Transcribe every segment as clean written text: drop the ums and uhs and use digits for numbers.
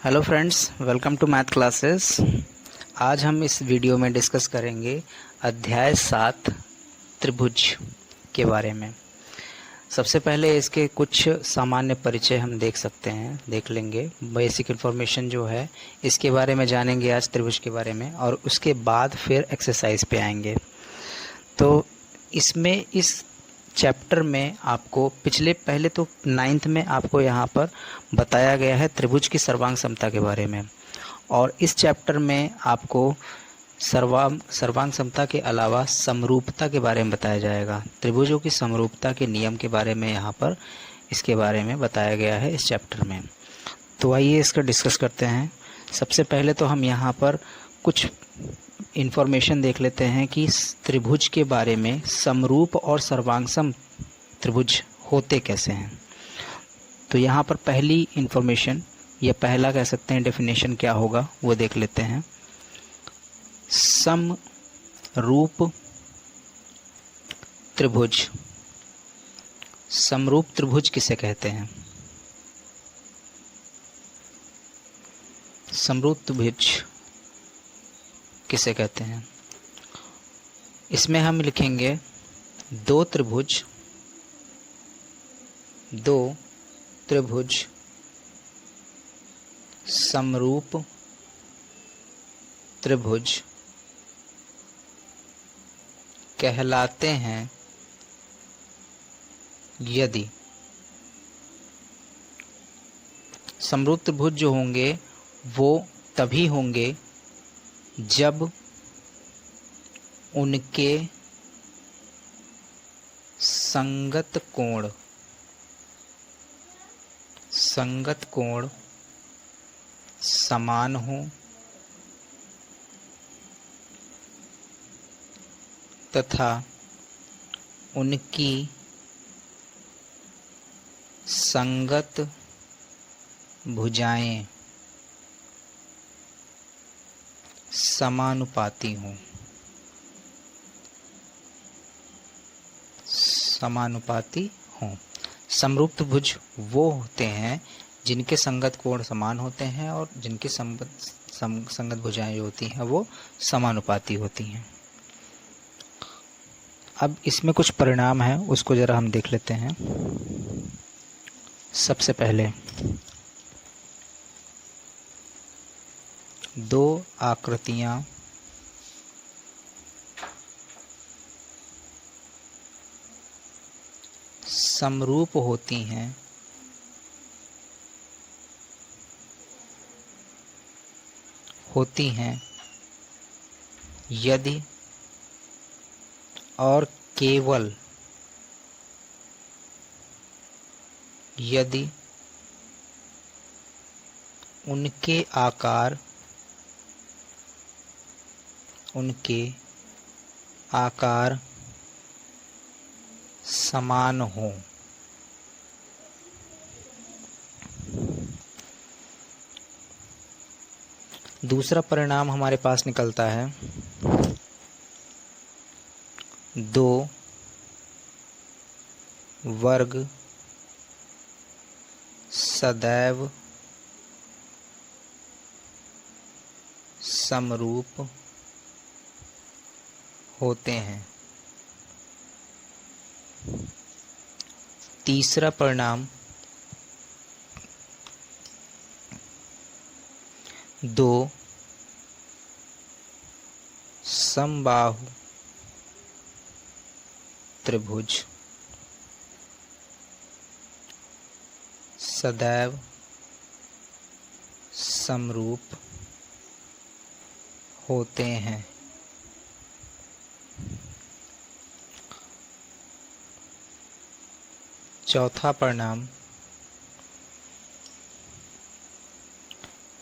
Hello friends, welcome to math classes. आज हम इस वीडियो में डिस्कस करेंगे अध्याय 7 त्रिभुज के बारे में। सबसे पहले इसके कुछ सामान्य परिचय हम देख लेंगे। बेसिक इन्फॉर्मेशन जो है इसके बारे में जानेंगे आज त्रिभुज के बारे में, और उसके बाद फिर एक्सरसाइज पे आएंगे। तो इसमें इस चैप्टर में आपको पहले तो 9th में आपको यहाँ पर बताया गया है त्रिभुज की सर्वांग समता के बारे में, और इस चैप्टर में आपको सर्वांग समता के अलावा समरूपता के बारे में बताया जाएगा। त्रिभुजों की समरूपता के नियम के बारे में यहाँ पर इसके बारे में बताया गया है इस चैप्टर में। तो आइए इसका डिस्कस करते हैं। सबसे पहले तो हम यहाँ पर कुछ इन्फॉर्मेशन देख लेते हैं कि त्रिभुज के बारे में, समरूप और सर्वांगसम त्रिभुज होते कैसे हैं। तो यहाँ पर पहली इन्फॉर्मेशन या पहला कह सकते हैं डेफिनेशन क्या होगा वो देख लेते हैं। समरूप त्रिभुज, समरूप त्रिभुज किसे कहते हैं? समरूप त्रिभुज किसे कहते हैं? इसमें हम लिखेंगे दो त्रिभुज समरूप त्रिभुज कहलाते हैं यदि समरूप त्रिभुज जो होंगे वो तभी होंगे जब उनके संगत कोण समान हो तथा उनकी संगत भुजाएं समानुपाती हों। समरूप त्रिभुज वो होते हैं जिनके संगत कोण समान होते हैं और जिनकी संगत भुजाएं जो होती हैं वो समानुपाती होती हैं। अब इसमें कुछ परिणाम हैं, उसको ज़रा हम देख लेते हैं। सबसे पहले दो आकृतियाँ समरूप होती हैं यदि और केवल यदि उनके आकार समान हो। दूसरा परिणाम हमारे पास निकलता है दो वर्ग सदैव समरूप होते हैं। तीसरा परिणाम दो समबाहु त्रिभुज सदैव समरूप होते हैं। चौथा परिणाम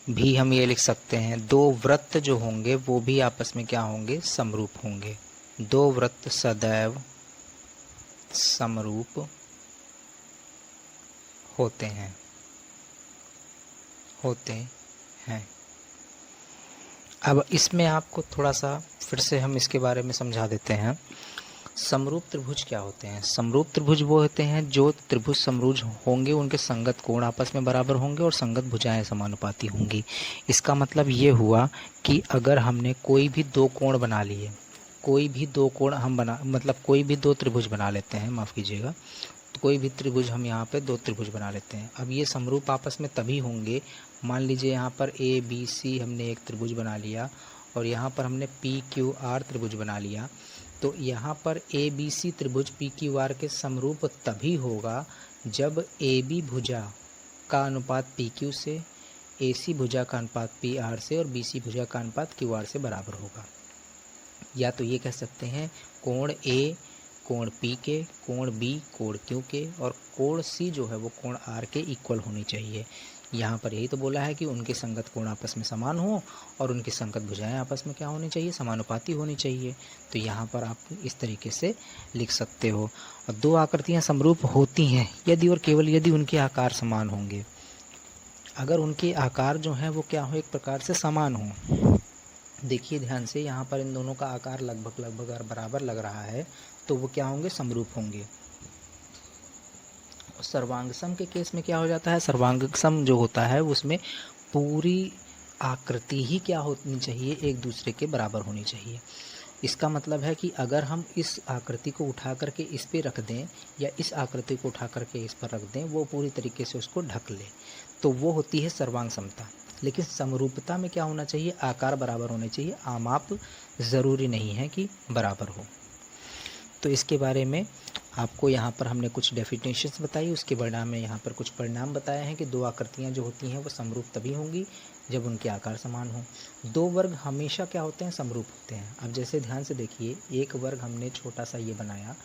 भी हम ये लिख सकते हैं, दो वृत्त जो होंगे वो भी आपस में क्या होंगे? समरूप होंगे। दो वृत्त सदैव समरूप होते हैं। अब इसमें आपको थोड़ा सा फिर से हम इसके बारे में समझा देते हैं। समरूप त्रिभुज क्या होते हैं? समरूप त्रिभुज वो होते हैं जो त्रिभुज समरूप होंगे, उनके संगत कोण आपस में बराबर होंगे और संगत भुजाएं समानुपाती होंगी। इसका मतलब ये हुआ कि अगर हमने कोई भी दो कोण बना लिए, कोई भी दो कोण हम कोई भी दो त्रिभुज बना लेते हैं, माफ़ कीजिएगा, तो कोई भी त्रिभुज हम यहाँ पे दो त्रिभुज बना लेते हैं। अब ये समरूप आपस में तभी होंगे, मान लीजिए यहाँ पर ए बी सी हमने एक त्रिभुज बना लिया और यहाँ पर हमने पी क्यू आर त्रिभुज बना लिया, तो यहाँ पर ए बी सी त्रिभुज पी क्यू आर के समरूप तभी होगा जब ए बी भुजा का अनुपात पी क्यू से, ए सी भुजा का अनुपात पी आर से और बी सी भुजा का अनुपात क्यू आर से बराबर होगा। या तो ये कह सकते हैं कोण ए कोण पी के, कोण बी कोण क्यू के और कोण सी जो है वो कोण आर के इक्वल होनी चाहिए। यहाँ पर यही तो बोला है कि उनके संगत कोण आपस में समान हो और उनकी संगत भुजाएं आपस में क्या होनी चाहिए? समानुपाती होनी चाहिए। तो यहाँ पर आप इस तरीके से लिख सकते हो। और दो आकृतियाँ समरूप होती हैं यदि और केवल यदि उनके आकार समान होंगे। अगर उनके आकार जो हैं वो क्या हो? एक प्रकार से समान हो। देखिए ध्यान से, यहाँ पर इन दोनों का आकार लगभग बराबर लग रहा है, तो वो क्या होंगे? समरूप होंगे। सर्वांग सम के केस में क्या हो जाता है? सर्वांग सम जो होता है उसमें पूरी आकृति ही क्या होनी चाहिए? एक दूसरे के बराबर होनी चाहिए। इसका मतलब है कि अगर हम इस आकृति को उठा करके इस पे रख दें या इस आकृति को उठा करके इस पर रख दें, वो पूरी तरीके से उसको ढक ले, तो वो होती है सर्वांग समता। लेकिन समरूपता में क्या होना चाहिए? आकार बराबर होने चाहिए, आमाप ज़रूरी नहीं है कि बराबर हो। तो इसके बारे में आपको यहाँ पर हमने कुछ डेफिनेशंस बताई, उसके परिणाम में यहाँ पर कुछ परिणाम बताए हैं कि दो आकृतियाँ जो होती हैं वो समरूप तभी होंगी जब उनके आकार समान हो। दो वर्ग हमेशा क्या होते हैं? समरूप होते हैं। अब जैसे ध्यान से देखिए, एक वर्ग हमने छोटा सा ये बनाया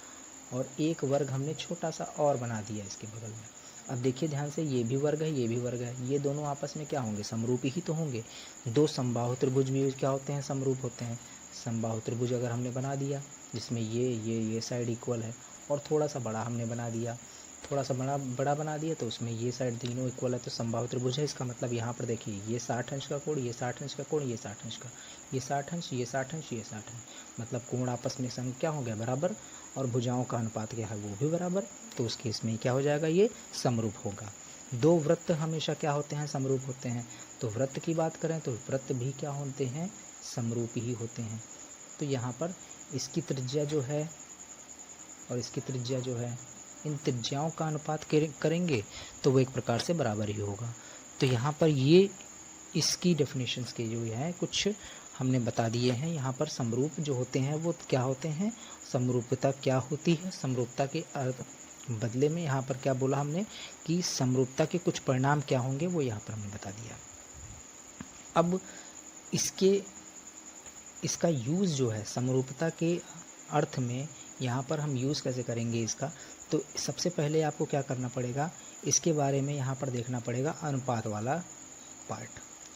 और एक वर्ग हमने छोटा सा और बना दिया इसके बगल में। अब देखिए ध्यान से, ये भी वर्ग है, ये भी वर्ग है, ये दोनों आपस में क्या होंगे? समरूप ही तो होंगे। दो समबाहु त्रिभुज भी क्या होते हैं? समरूप होते हैं। समबाहु त्रिभुज अगर हमने बना दिया जिसमें ये साइड इक्वल है और थोड़ा सा बड़ा हमने बना दिया, थोड़ा सा बड़ा बना दिया, तो उसमें ये साइड तीनों इक्वल है, तो समबाहु त्रिभुज है। इसका मतलब यहाँ पर देखिए, ये 60 अंश का कोण, ये 60 अंश का कोण, ये 60 अंश का, ये 60 अंश, ये 60 अंश, ये 60 अंश, मतलब कोण आपस में संग क्या हो गया? बराबर। और भुजाओं का अनुपात क्या है? वो भी बराबर। तो उस केस में क्या हो जाएगा? ये समरूप होगा। दो वृत्त हमेशा क्या होते हैं? समरूप होते हैं। तो वृत्त की बात करें तो वृत्त भी क्या होते हैं? समरूप ही होते हैं। तो यहाँ पर इसकी त्रिज्या जो है और इसकी त्रिज्या जो है, इन त्रिज्याओं का अनुपात करेंगे तो वो एक प्रकार से बराबर ही होगा। तो यहाँ पर ये इसकी डेफिनेशंस के जो है कुछ हमने बता दिए हैं। यहाँ पर समरूप जो होते हैं वो क्या होते हैं? समरूपता क्या होती है? समरूपता के बदले में यहाँ पर क्या बोला हमने कि समरूपता के कुछ परिणाम क्या होंगे, वो यहाँ पर हमने बता दिया। अब इसका यूज़ जो है समरूपता के अर्थ में, यहाँ पर हम यूज़ कैसे करेंगे इसका? तो सबसे पहले आपको क्या करना पड़ेगा? इसके बारे में यहाँ पर देखना पड़ेगा अनुपात वाला पार्ट।